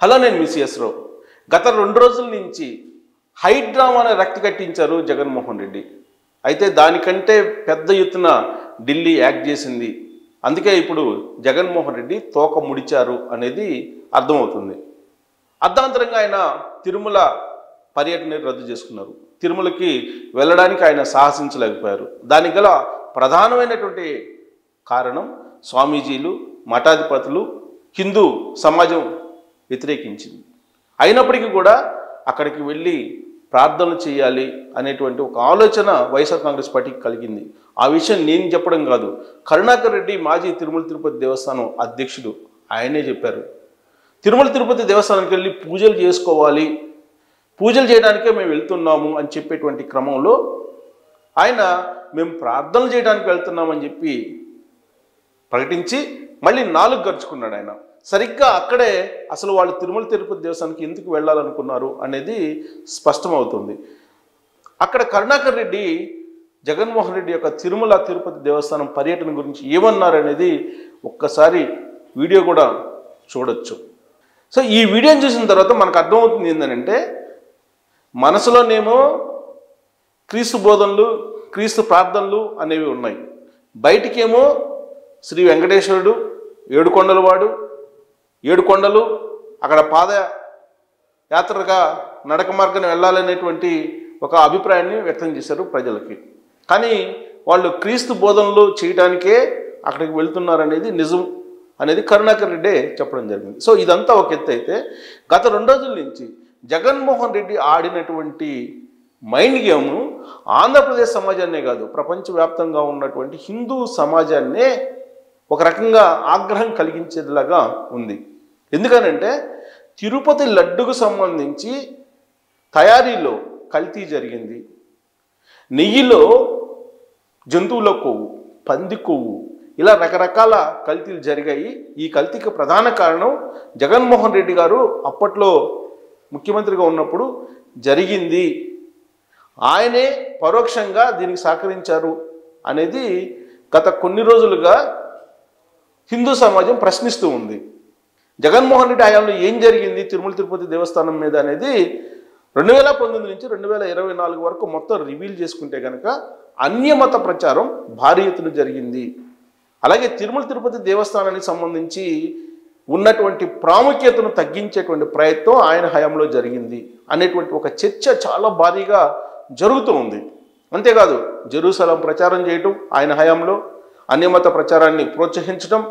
Hello, నేను మిసిఎస్ రావు. గత 2 రోజుల నుంచి హైడ్రామాను రక్తి కట్టించారు జగన్మోహన్ రెడ్డి. అయితే దానికంటే పెద్ద ఎత్తున ఢిల్లీ యాక్ట్ చేసింది. అందుకే ఇప్పుడు జగన్మోహన్ రెడ్డి తోక ముడిచారు అనేది అర్థమవుతుంది. అర్ధాంతరంగా ఆయన తిరుమల పర్యటన రద్దు చేసుకున్నారు. తిరుమలకి వెళ్ళడానికి ఆయన సాహసించలేకపోయారు. దానికి గల ప్రధానమైనటువంటి కారణం స్వామీజీలు, మఠాధిపతులు, హిందూ సమాజం వ్యతిరేకించింది. అయినప్పటికీ కూడా అక్కడికి వెళ్ళి ప్రార్థనలు చేయాలి అనేటువంటి ఒక ఆలోచన వైఎస్ఆర్ కాంగ్రెస్ పార్టీకి కలిగింది. ఆ విషయం నేను చెప్పడం కాదు, కరుణాకర్ రెడ్డి మాజీ తిరుమల తిరుపతి దేవస్థానం అధ్యక్షుడు ఆయనే చెప్పారు. తిరుమల తిరుపతి దేవస్థానానికి వెళ్ళి పూజలు చేసుకోవాలి, పూజలు చేయడానికే మేము వెళ్తున్నాము అని చెప్పేటువంటి క్రమంలో ఆయన మేము ప్రార్థనలు చేయడానికి వెళ్తున్నామని చెప్పి ప్రకటించి మళ్ళీ 4 గడుచుకున్నాడు ఆయన. సరిగ్గా అక్కడే అసలు వాళ్ళు తిరుమల తిరుపతి దేవస్థానానికి ఎందుకు వెళ్ళాలనుకున్నారు అనేది స్పష్టమవుతుంది. అక్కడ కరుణాకర్ రెడ్డి జగన్మోహన్ రెడ్డి యొక్క తిరుమల తిరుపతి దేవస్థానం పర్యటన గురించి ఏమన్నారనేది ఒక్కసారి వీడియో కూడా చూడొచ్చు. సో ఈ వీడియోని చూసిన తర్వాత మనకు అర్థమవుతుంది ఏంటంటే, మనసులోనేమో క్రీస్తు బోధనలు, క్రీస్తు ప్రార్థనలు అనేవి ఉన్నాయి, బయటికేమో శ్రీ వెంకటేశ్వరుడు, ఏడుకొండలవాడు, 7 కొండలు, అక్కడ పాదయాత్రగా నడక మార్గాన్ని వెళ్ళాలనేటువంటి ఒక అభిప్రాయాన్ని వ్యక్తం చేశారు ప్రజలకి. కానీ వాళ్ళు క్రీస్తు బోధనలు చేయడానికే అక్కడికి వెళ్తున్నారనేది నిజం అనేది కరుణాకర్ రెడ్డి చెప్పడం జరిగింది. సో ఇదంతా ఒక ఎత్తు అయితే, గత 2 రోజుల నుంచి జగన్మోహన్ రెడ్డి ఆడినటువంటి మైండ్ గేమ్ ఆంధ్రప్రదేశ్ సమాజాన్నే కాదు, ప్రపంచవ్యాప్తంగా ఉన్నటువంటి హిందూ సమాజాన్నే ఒక రకంగా ఆగ్రహం కలిగించేలాగా ఉంది. ఎందుకనంటే తిరుపతి లడ్డుకు సంబంధించి తయారీలో కల్తీ జరిగింది. నెయ్యిలో జంతువుల కొవ్వు, పంది కొవ్వు, ఇలా రకరకాల కల్తీలు జరిగాయి. ఈ కల్తీకి ప్రధాన కారణం జగన్మోహన్ రెడ్డి గారు అప్పట్లో ముఖ్యమంత్రిగా ఉన్నప్పుడు జరిగింది, ఆయనే పరోక్షంగా దీనికి సహకరించారు అనేది గత కొన్ని రోజులుగా హిందూ సమాజం ప్రశ్నిస్తూ ఉంది. జగన్మోహన్ రెడ్డి హయాంలో ఏం జరిగింది తిరుమల తిరుపతి దేవస్థానం మీద అనేది 2019 నుంచి 2024 వరకు మొత్తం రివీల్ చేసుకుంటే కనుక అన్యమత ప్రచారం భారీ ఎత్తున జరిగింది. అలాగే తిరుమల తిరుపతి దేవస్థానానికి సంబంధించి ఉన్నటువంటి ప్రాముఖ్యతను తగ్గించేటువంటి ప్రయత్నం ఆయన హయాంలో జరిగింది అనేటువంటి ఒక చర్చ చాలా భారీగా జరుగుతూ ఉంది. అంతేకాదు జెరూసలం ప్రచారం చేయటం, ఆయన హయాంలో అన్యమత ప్రచారాన్ని ప్రోత్సహించడం,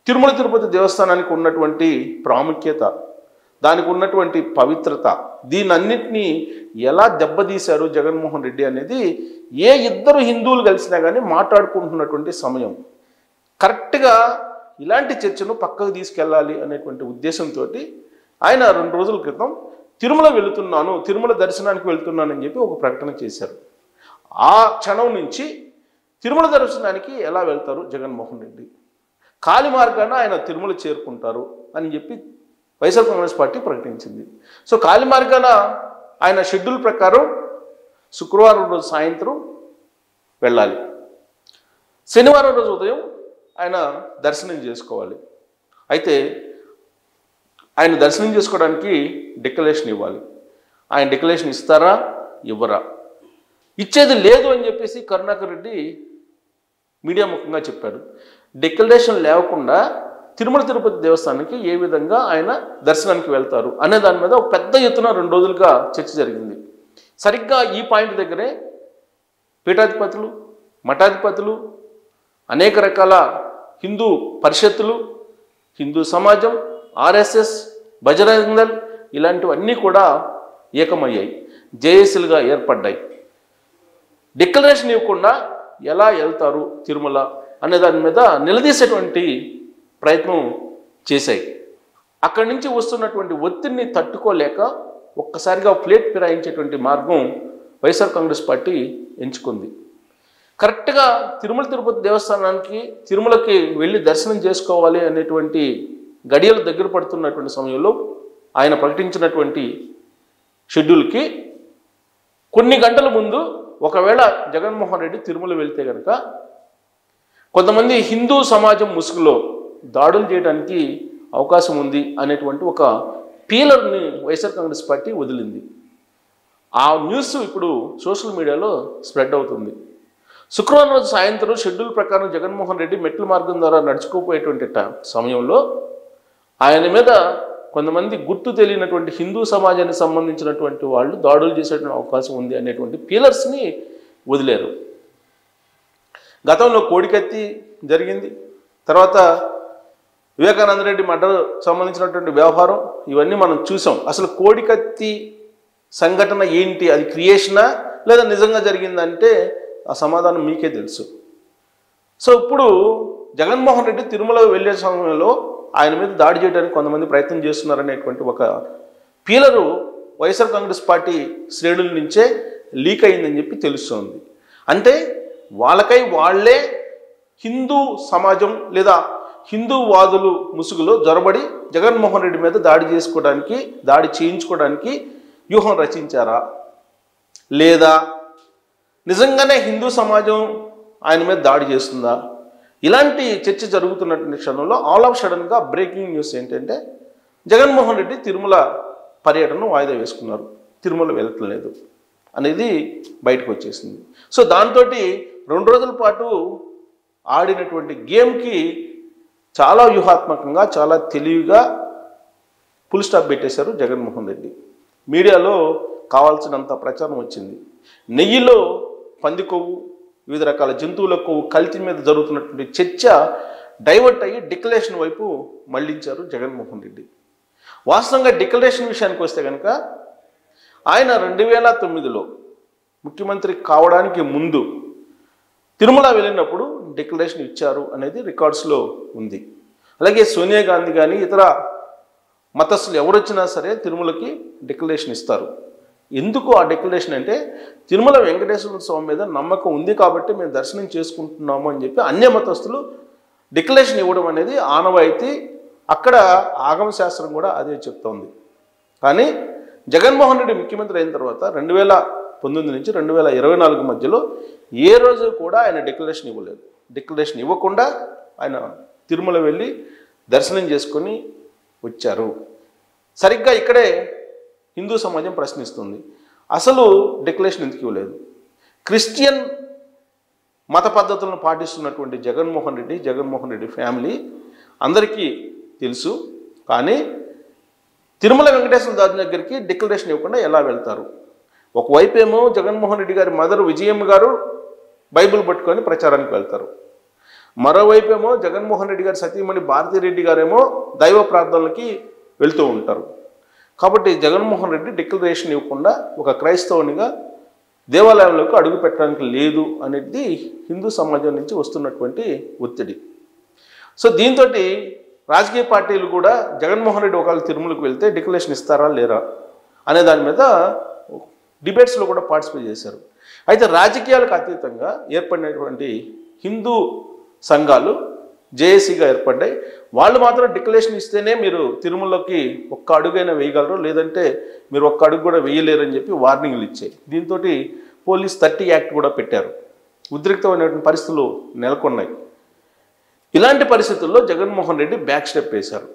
తిరుమల తిరుపతి దేవస్థానానికి ఉన్నటువంటి ప్రాముఖ్యత, దానికి ఉన్నటువంటి పవిత్రత, దీనన్నింటినీ ఎలా దెబ్బతీశారు జగన్మోహన్ రెడ్డి అనేది ఏ ఇద్దరు హిందువులు కలిసినా కానీ మాట్లాడుకుంటున్నటువంటి సమయం. కరెక్ట్గా ఇలాంటి చర్చను పక్కకు తీసుకెళ్ళాలి అనేటువంటి ఉద్దేశంతో ఆయన 2 రోజుల క్రితం తిరుమల వెళుతున్నాను, తిరుమల దర్శనానికి వెళ్తున్నానని చెప్పి ఒక ప్రకటన చేశారు. ఆ క్షణం నుంచి తిరుమల దర్శనానికి ఎలా వెళ్తారు జగన్మోహన్ రెడ్డి, కాలి మార్గాన ఆయన తిరుమల చేరుకుంటారు అని చెప్పి వైఎస్ఆర్ కాంగ్రెస్ పార్టీ ప్రకటించింది. సో కాలి మార్గాన ఆయన షెడ్యూల్ ప్రకారం శుక్రవారం రోజు సాయంత్రం వెళ్ళాలి, శనివారం రోజు ఉదయం ఆయన దర్శనం చేసుకోవాలి. అయితే ఆయన దర్శనం చేసుకోవడానికి డిక్లరేషన్ ఇవ్వాలి. ఆయన డిక్లరేషన్ ఇస్తారా ఇవ్వరా? ఇచ్చేది లేదు అని చెప్పేసి కరుణాకర్ రెడ్డి మీడియా ముఖంగా చెప్పాడు. డిక్లరేషన్ లేకుండా తిరుమల తిరుపతి దేవస్థానానికి ఏ విధంగా ఆయన దర్శనానికి వెళ్తారు అనే దాని మీద ఒక పెద్ద ఎత్తున 2 రోజులుగా చర్చ జరిగింది. సరిగ్గా ఈ పాయింట్ దగ్గరే పీఠాధిపతులు, మఠాధిపతులు, అనేక రకాల హిందూ పరిషత్తులు, హిందూ సమాజం, ఆర్ఎస్ఎస్, బజరంగ్ దళ్ ఇలాంటివన్నీ కూడా ఏకమయ్యాయి, జేఏసీలుగా ఏర్పడ్డాయి. డిక్లరేషన్ ఇవ్వకుండా ఎలా వెళ్తారు తిరుమల అనే దాని మీద నిలదీసేటువంటి ప్రయత్నం చేశాయి. అక్కడి నుంచి వస్తున్నటువంటి ఒత్తిడిని తట్టుకోలేక ఒక్కసారిగా ప్లేట్ ఫిరాయించేటువంటి మార్గం వైఎస్ఆర్ కాంగ్రెస్ పార్టీ ఎంచుకుంది. కరెక్ట్గా తిరుమల తిరుపతి దేవస్థానానికి, తిరుమలకి వెళ్ళి దర్శనం చేసుకోవాలి అనేటువంటి గడియలు దగ్గర పడుతున్నటువంటి సమయంలో ఆయన ప్రకటించినటువంటి షెడ్యూల్కి కొన్ని గంటల ముందు ఒకవేళ జగన్మోహన్ రెడ్డి తిరుమల వెళ్తే కనుక కొంతమంది హిందూ సమాజం ముసుగులో దాడులు చేయడానికి అవకాశం ఉంది అనేటువంటి ఒక పీలర్ని వైఎస్ఆర్ కాంగ్రెస్ పార్టీ వదిలింది. ఆ న్యూస్ ఇప్పుడు సోషల్ మీడియాలో స్ప్రెడ్ అవుతుంది. శుక్రవారం రోజు సాయంత్రం షెడ్యూల్ ప్రకారం జగన్మోహన్ రెడ్డి మెట్ల మార్గం ద్వారా నడుచుకోపోయేటువంటి సమయంలో ఆయన మీద కొంతమంది గుర్తు తెలియనటువంటి హిందూ సమాజానికి సంబంధించినటువంటి వాళ్ళు దాడులు చేసేటువంటి అవకాశం ఉంది అనేటువంటి పీలర్స్ని వదిలేరు. గతంలో కోడికత్తి జరిగింది, తర్వాత వివేకానంద రెడ్డి మర్డర్ సంబంధించినటువంటి వ్యవహారం, ఇవన్నీ మనం చూసాం. అసలు కోడికత్తి సంఘటన ఏంటి, అది క్రియేషనా లేదా నిజంగా జరిగిందంటే ఆ సమాధానం మీకే తెలుసు. సో ఇప్పుడు జగన్మోహన్ రెడ్డి తిరుమల వెళ్ళే సమయంలో ఆయన మీద దాడి చేయడానికి కొంతమంది ప్రయత్నం చేస్తున్నారనేటువంటి ఒక పీలరు వైఎస్ఆర్ కాంగ్రెస్ పార్టీ శ్రేణుల నుంచే లీక్ అయిందని చెప్పి తెలుస్తోంది. అంటే వాళ్ళకై వాళ్లే హిందూ సమాజం లేదా హిందూ వాదులు ముసుగులో జొరబడి జగన్మోహన్ రెడ్డి మీద దాడి చేయించుకోవడానికి వ్యూహం రచించారా, లేదా నిజంగానే హిందూ సమాజం ఆయన మీద దాడి చేస్తుందా? ఇలాంటి చర్చ జరుగుతున్నటువంటి క్షణంలో ఆల్ ఆఫ్ సడన్గా బ్రేకింగ్ న్యూస్ ఏంటంటే జగన్మోహన్ రెడ్డి తిరుమల పర్యటనను వాయిదా వేసుకున్నారు, తిరుమల వెళ్తలేదు అనేది బయటకు వచ్చేసింది. సో దాంతో 2 రోజుల పాటు ఆడినటువంటి గేమ్కి చాలా వ్యూహాత్మకంగా చాలా తెలివిగా ఫుల్ స్టాప్ పెట్టేశారు జగన్మోహన్ రెడ్డి. మీడియాలో కావాల్సినంత ప్రచారం వచ్చింది. నెయ్యిలో పంది కొవ్వు, వివిధ రకాల జంతువుల కొవ్వు కల్తీ మీద జరుగుతున్నటువంటి చర్చ డైవర్ట్ అయ్యి డిక్లరేషన్ వైపు మళ్లించారు జగన్మోహన్ రెడ్డి. వాస్తవంగా డిక్లరేషన్ విషయానికి వస్తే కనుక ఆయన 2009లో ముఖ్యమంత్రి కావడానికి ముందు తిరుమల వెళ్ళినప్పుడు డిక్లరేషన్ ఇచ్చారు అనేది రికార్డ్స్లో ఉంది. అలాగే సోనియా గాంధీ కానీ ఇతర మతస్థులు ఎవరొచ్చినా సరే తిరుమలకి డిక్లరేషన్ ఇస్తారు. ఎందుకు ఆ డిక్లరేషన్ అంటే తిరుమల వెంకటేశ్వర స్వామి మీద నమ్మకం ఉంది కాబట్టి మేము దర్శనం చేసుకుంటున్నాము అని చెప్పి అన్య మతస్థులు డిక్లరేషన్ ఇవ్వడం అనేది ఆనవాయితీ. అక్కడ ఆగమశాస్త్రం కూడా అదే చెప్తోంది. కానీ జగన్మోహన్ రెడ్డి ముఖ్యమంత్రి అయిన తర్వాత 2019 నుంచి 2024 మధ్యలో ఏ రోజు కూడా ఆయన డిక్లరేషన్ ఇవ్వలేదు. డిక్లరేషన్ ఇవ్వకుండా ఆయన తిరుమల వెళ్ళి దర్శనం చేసుకొని వచ్చారు. సరిగ్గా ఇక్కడే హిందూ సమాజం ప్రశ్నిస్తుంది, అసలు డిక్లరేషన్ ఎందుకు ఇవ్వలేదు? క్రిస్టియన్ మత పద్ధతులను పాటిస్తున్నటువంటి జగన్మోహన్ రెడ్డి ఫ్యామిలీ అందరికీ తెలుసు. కానీ తిరుమల వెంకటేశ్వర స్వామి దగ్గరికి డిక్లరేషన్ ఇవ్వకుండా ఎలా వెళ్తారు? ఒకవైపు ఏమో జగన్మోహన్ రెడ్డి గారి మదర్ విజయమ్మ గారు బైబిల్ పట్టుకొని ప్రచారానికి వెళ్తారు, మరోవైపు ఏమో జగన్మోహన్ రెడ్డి గారి సతీమణి భారతీరెడ్డి గారేమో దైవ ప్రార్థనలకి వెళ్తూ ఉంటారు. కాబట్టి జగన్మోహన్ రెడ్డి డిక్లరేషన్ ఇవ్వకుండా ఒక క్రైస్తవునిగా దేవాలయంలోకి అడుగు పెట్టడానికి లేదు అనేది హిందూ సమాజం నుంచి వస్తున్నటువంటి ఒత్తిడి. సో దీంతో రాజకీయ పార్టీలు కూడా జగన్మోహన్ రెడ్డి ఒకవేళ తిరుమలకు వెళ్తే డిక్లరేషన్ ఇస్తారా లేరా అనే దాని మీద డిబేట్స్లో కూడా పార్టిసిపేట్ చేశారు. అయితే రాజకీయాలకు అతీతంగా ఏర్పడినటువంటి హిందూ సంఘాలు జేఏసీగా ఏర్పడ్డాయి. వాళ్ళు మాత్రం డిక్లరేషన్ ఇస్తేనే మీరు తిరుమలకి ఒక్క అడుగైనా వేయగలరు, లేదంటే మీరు ఒక్క అడుగు కూడా వేయలేరని చెప్పి వార్నింగ్లు ఇచ్చాయి. దీంతో పోలీస్ 30 యాక్ట్ కూడా పెట్టారు. ఉద్రిక్తమైనటువంటి పరిస్థితులు నెలకొన్నాయి. ఇలాంటి పరిస్థితుల్లో జగన్మోహన్ రెడ్డి బ్యాక్ స్టెప్ వేశారు,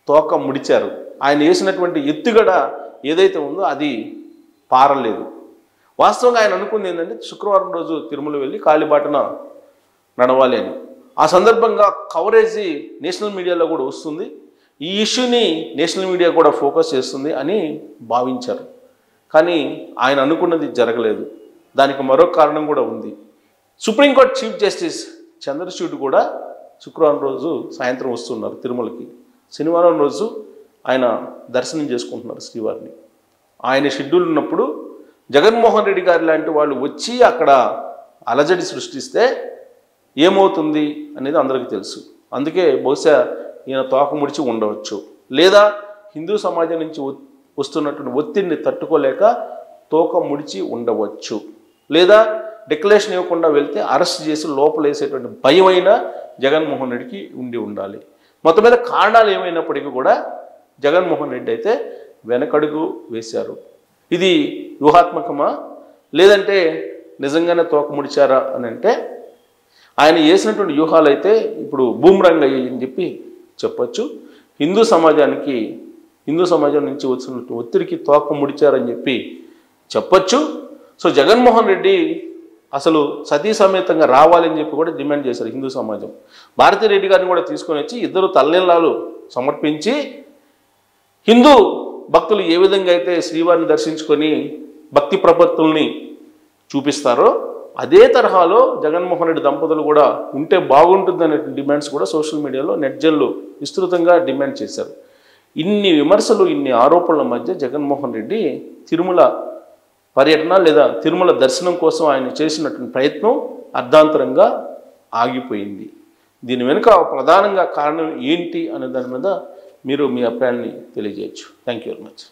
తోక ముడిచారు. ఆయన వేసినటువంటి ఎత్తుగడ ఏదైతే ఉందో అది పారలేదు. వాస్తవంగా ఆయన అనుకుంది ఏంటంటే శుక్రవారం రోజు తిరుమల వెళ్ళి కాలిబాటన నడవాలి అని. ఆ సందర్భంగా కవరేజ్ నేషనల్ మీడియాలో కూడా వస్తుంది, ఈ ఇష్యూని నేషనల్ మీడియా కూడా ఫోకస్ చేస్తుంది అని భావించారు. కానీ ఆయన అనుకున్నది జరగలేదు. దానికి మరో కారణం కూడా ఉంది. సుప్రీంకోర్టు చీఫ్ జస్టిస్ చంద్రచూడ్ కూడా శుక్రవారం రోజు సాయంత్రం వస్తున్నారు తిరుమలకి. శనివారం రోజు ఆయన దర్శనం చేసుకుంటున్నారు శ్రీవారిని. ఆయన షెడ్యూల్ ఉన్నప్పుడు జగన్మోహన్ రెడ్డి గారి లాంటి వాళ్ళు వచ్చి అక్కడ అలజడి సృష్టిస్తే ఏమవుతుంది అనేది అందరికీ తెలుసు. అందుకే బహుశా ఈయన తోక ముడిచి ఉండవచ్చు, లేదా హిందూ సమాజం నుంచి వస్తున్నటువంటి ఒత్తిడిని తట్టుకోలేక తోక ముడిచి ఉండవచ్చు, లేదా డిక్లరేషన్ ఇవ్వకుండా వెళ్తే అరెస్ట్ చేసి లోపలేసేటువంటి భయమైనా జగన్మోహన్ రెడ్డికి ఉండాలి. మొత్తం మీద కారణాలు ఏమైనప్పటికీ కూడా జగన్మోహన్ రెడ్డి అయితే వెనకడుగు వేశారు. ఇది వ్యూహాత్మకమా లేదంటే నిజంగానే తోక ముడిచారా అని అంటే ఆయన వేసినటువంటి వ్యూహాలు అయితే ఇప్పుడు బూమ్రంగ్ అయ్యాయని చెప్పి చెప్పచ్చు. హిందూ సమాజానికి హిందూ సమాజం నుంచి వచ్చినట్టు ఒత్తిడికి తోక ముడిచారని చెప్పి చెప్పొచ్చు. సో జగన్మోహన్ రెడ్డి అసలు సతీ సమేతంగా రావాలని చెప్పి కూడా డిమాండ్ చేశారు హిందూ సమాజం. భారతిరెడ్డి గారిని కూడా తీసుకొని వచ్చి ఇద్దరు తలనీలాలు సమర్పించి హిందూ భక్తులు ఏ విధంగా అయితే శ్రీవారిని దర్శించుకొని భక్తి ప్రపత్తుల్ని చూపిస్తారో అదే తరహాలో జగన్మోహన్ రెడ్డి దంపతులు కూడా ఉంటే బాగుంటుందనే డిమాండ్స్ కూడా సోషల్ మీడియాలో నెట్జన్లు విస్తృతంగా డిమాండ్ చేశారు. ఇన్ని విమర్శలు, ఇన్ని ఆరోపణల మధ్య జగన్మోహన్ రెడ్డి తిరుమల పర్యటన లేదా తిరుమల దర్శనం కోసం ఆయన చేసినటువంటి ప్రయత్నం అర్ధాంతరంగా ఆగిపోయింది. దీని వెనుక ప్రధానంగా కారణం ఏంటి అనే దాని మీద మీరు మీ అభిప్రాయాన్ని తెలియజేయచ్చు. Thank you very much.